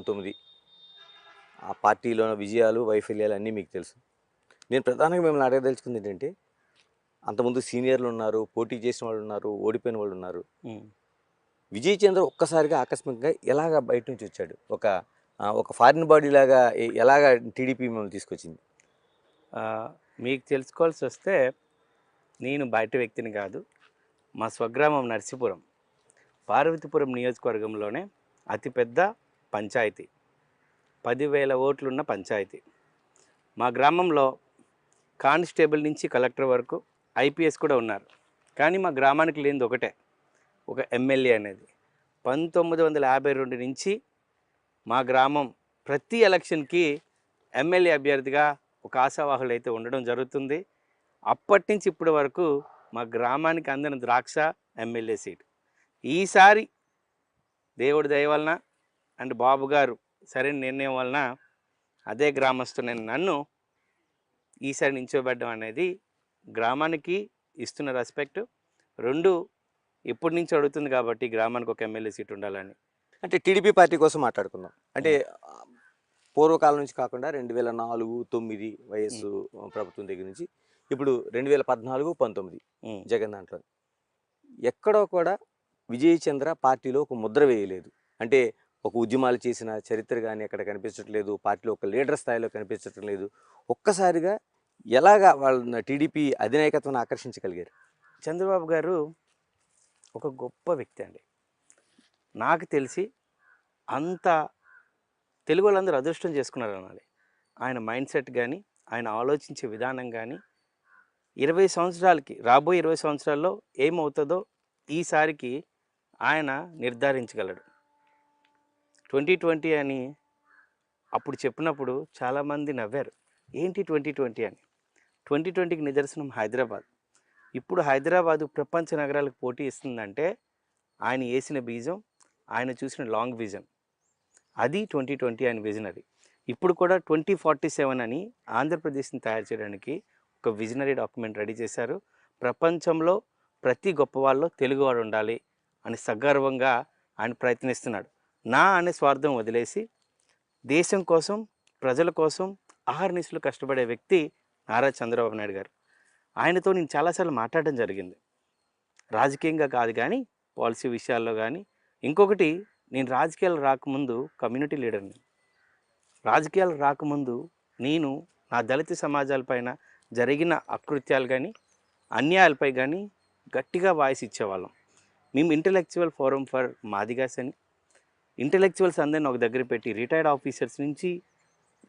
2019 ఆ పార్టీలోని విజయాలు, వైఫల్యాలు అన్నీ మీకు తెలుసు. నేను ప్రధానంగా మిమ్మల్ని అడగదలుచుకుంది ఏంటంటే, అంతకుముందు సీనియర్లు ఉన్నారు, పోటీ చేసిన వాళ్ళు ఉన్నారు, ఓడిపోయిన వాళ్ళు ఉన్నారు. విజయ్ చంద్ర ఒక్కసారిగా ఆకస్మికంగా ఎలాగ బయట నుంచి వచ్చాడు? ఒక ఫారిన్ బాడీ లాగా ఎలాగ టీడీపీ మిమ్మల్ని తీసుకొచ్చింది? మీకు తెలుసుకోవాల్సి వస్తే నేను బయట వ్యక్తిని కాదు. మా స్వగ్రామం నర్సీపురం, పార్వతీపురం నియోజకవర్గంలోనే అతిపెద్ద పంచాయతీ, 10,000 ఓట్లున్న పంచాయతీ. మా గ్రామంలో కానిస్టేబుల్ నుంచి కలెక్టర్ వరకు ఐపీఎస్ కూడా ఉన్నారు. కానీ మా గ్రామానికి లేనిది ఒకటే, ఒక ఎమ్మెల్యే అనేది. 1952 నుంచి మా గ్రామం ప్రతి ఎలక్షన్కి ఎమ్మెల్యే అభ్యర్థిగా ఒక ఆశావాహులు అయితే ఉండడం జరుగుతుంది. అప్పటి నుంచి ఇప్పటి వరకు మా గ్రామానికి అందిన ద్రాక్ష ఎమ్మెల్యే సీట్. ఈసారి దేవుడి దయ వలన అండ్ బాబు గారు సరైన నిర్ణయం వలన అదే గ్రామస్తునైన నన్ను ఈసారి నించోబెట్టడం అనేది గ్రామానికి ఇస్తున్న రెస్పెక్ట్. రెండు ఎప్పటి నుంచి అడుగుతుంది కాబట్టి గ్రామానికి ఒక ఎమ్మెల్యే సీట్ ఉండాలని. అంటే టీడీపీ పార్టీ కోసం మాట్లాడుకుందాం. అంటే పూర్వకాలం నుంచి కాకుండా 2004-9 వయస్సు ప్రభుత్వం దగ్గర నుంచి ఇప్పుడు 2014-19 జగన్ దాంట్లో ఎక్కడో కూడా విజయ్ చంద్ర పార్టీలో ఒక ముద్ర వేయలేదు. అంటే ఒక ఉద్యమాలు చేసిన చరిత్ర కానీ అక్కడ కనిపించట్లేదు, పార్టీలో ఒక లీడర్ స్థాయిలో కనిపించటం లేదు. ఒక్కసారిగా ఎలాగా వాళ్ళ టీడీపీ అధినాయకత్వాన్ని ఆకర్షించగలిగారు? చంద్రబాబు గారు ఒక గొప్ప వ్యక్తి అండి. నాకు తెలిసి అంత తెలుగు వాళ్ళందరూ అదృష్టం చేసుకున్నారు అనాలి. ఆయన మైండ్ సెట్ కానీ, ఆయన ఆలోచించే విధానం కానీ 20 సంవత్సరాలకి, రాబోయే 20 సంవత్సరాల్లో ఏమవుతుందో ఈసారికి ఆయన నిర్ధారించగలడు. 2020 అని అప్పుడు చెప్పినప్పుడు చాలామంది నవ్వారు. ఏంటి 2020 అని? 2020కి నిదర్శనం హైదరాబాద్. ఇప్పుడు హైదరాబాదు ప్రపంచ నగరాలకు పోటీ ఇస్తుందంటే ఆయన వేసిన బీజం, ఆయన చూసిన లాంగ్ విజన్, అది 2020 ఆయన విజనరీ. ఇప్పుడు కూడా 2047 అని ఆంధ్రప్రదేశ్ని తయారు చేయడానికి ఒక విజనరీ డాక్యుమెంట్ రెడీ చేశారు. ప్రపంచంలో ప్రతి గొప్పవాళ్ళలో తెలుగువాడు ఉండాలి అని సగర్వంగా ఆయన ప్రయత్నిస్తున్నాడు. నా అనే స్వార్థం వదిలేసి దేశం కోసం, ప్రజల కోసం అహర్నిశలు కష్టపడే వ్యక్తి నారా చంద్రబాబు నాయుడు గారు. ఆయనతో నేను చాలాసార్లు మాట్లాడడం జరిగింది, రాజకీయంగా కాదు కానీ పాలసీ విషయాల్లో కానీ. ఇంకొకటి, నేను రాజకీయాలు రాకముందు కమ్యూనిటీ లీడర్ని. రాజకీయాలు రాకముందు నేను నా దళిత సమాజాలపైన జరిగిన అకృత్యాలు కానీ, అన్యాయాలపై కానీ గట్టిగా వాయిస్ ఇచ్చేవాళ్ళం. మేము ఇంటలెక్చువల్ ఫోరం ఫర్ మాదిగాస్ అని, ఇంటలెక్చువల్స్ అందరిని ఒక దగ్గర పెట్టి రిటైర్డ్ ఆఫీసర్స్ నుంచి,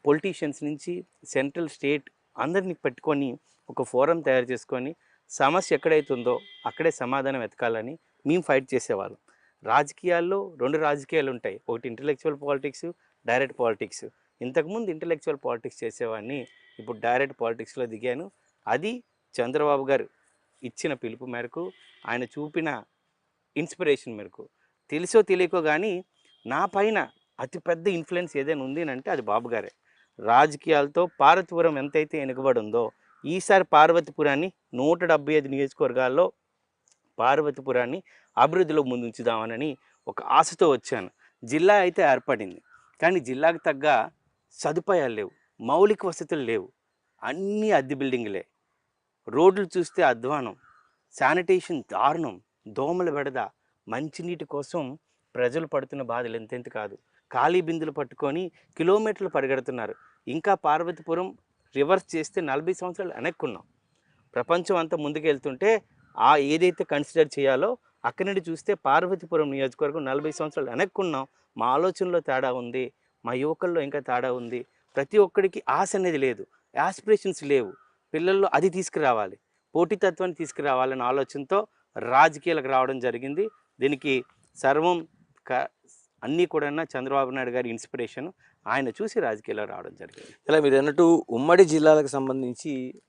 పొలిటీషియన్స్ నుంచి, సెంట్రల్ స్టేట్ అందరినీ పెట్టుకొని ఒక ఫోరం తయారు చేసుకొని సమస్య ఎక్కడైతే ఉందో అక్కడే సమాధానం వెతకాలని మేము ఫైట్ చేసేవాళ్ళం. రాజకీయాల్లో 2 రాజకీయాలు ఉంటాయి, ఒకటి ఇంటలెక్చువల్ పాలిటిక్స్, డైరెక్ట్ పాలిటిక్స్. ఇంతకుముందు ఇంటలెక్చువల్ పాలిటిక్స్ చేసేవాడిని, ఇప్పుడు డైరెక్ట్ పాలిటిక్స్లో దిగాను. అది చంద్రబాబు గారు ఇచ్చిన పిలుపు మేరకు, ఆయన చూపిన ఇన్స్పిరేషన్ మేరకు. తెలుసో తెలియకో కానీ నా పైన అతిపెద్ద ఇన్ఫ్లుయెన్స్ ఏదైనా ఉంది అంటే అది బాబు గారే. రాజకీయాలతో పార్వతీపురం ఎంతైతే వెనుకబడి ఉందో ఈసారి పార్వతీపురాన్ని 175 నియోజకవర్గాల్లో పార్వతీపురాన్ని అభివృద్ధిలో ముందుంచుదామని ఒక ఆశతో వచ్చాను. జిల్లా అయితే ఏర్పడింది, కానీ జిల్లాకు తగ్గ సదుపాయాలు లేవు, మౌలిక వసతులు లేవు, అన్నీ అద్దె బిల్డింగ్లే. రోడ్లు చూస్తే అధ్వానం, శానిటేషన్ దారుణం, దోమల బెడద, మంచినీటి కోసం ప్రజలు పడుతున్న బాధలు ఎంతెంత కాదు. ఖాళీ బిందులు పట్టుకొని కిలోమీటర్లు పరిగెడుతున్నారు. ఇంకా పార్వతీపురం రివర్స్ చేస్తే 40 సంవత్సరాలు వెనక్కున్నాం. ప్రపంచం అంతా ముందుకెళ్తుంటే ఏదైతే కన్సిడర్ చేయాలో అక్కడి నుండి చూస్తే పార్వతీపురం నియోజకవర్గం 40 సంవత్సరాలు వెనక్కున్నాం. మా ఆలోచనలో తేడా ఉంది, మా యువకుల్లో ఇంకా తేడా ఉంది. ప్రతి ఒక్కడికి ఆశ అనేది లేదు, యాస్పిరేషన్స్ లేవు. పిల్లల్లో అది తీసుకురావాలి, పోటీతత్వాన్ని తీసుకురావాలనే ఆలోచనతో రాజకీయాలకు రావడం జరిగింది. దీనికి సర్వం అన్నీ కూడా చంద్రబాబు నాయుడు గారి ఇన్స్పిరేషన్. ఆయన చూసి రాజకీయాల్లో రావడం జరిగింది. ఇలా మీరు అన్నట్టు ఉమ్మడి జిల్లాలకు సంబంధించి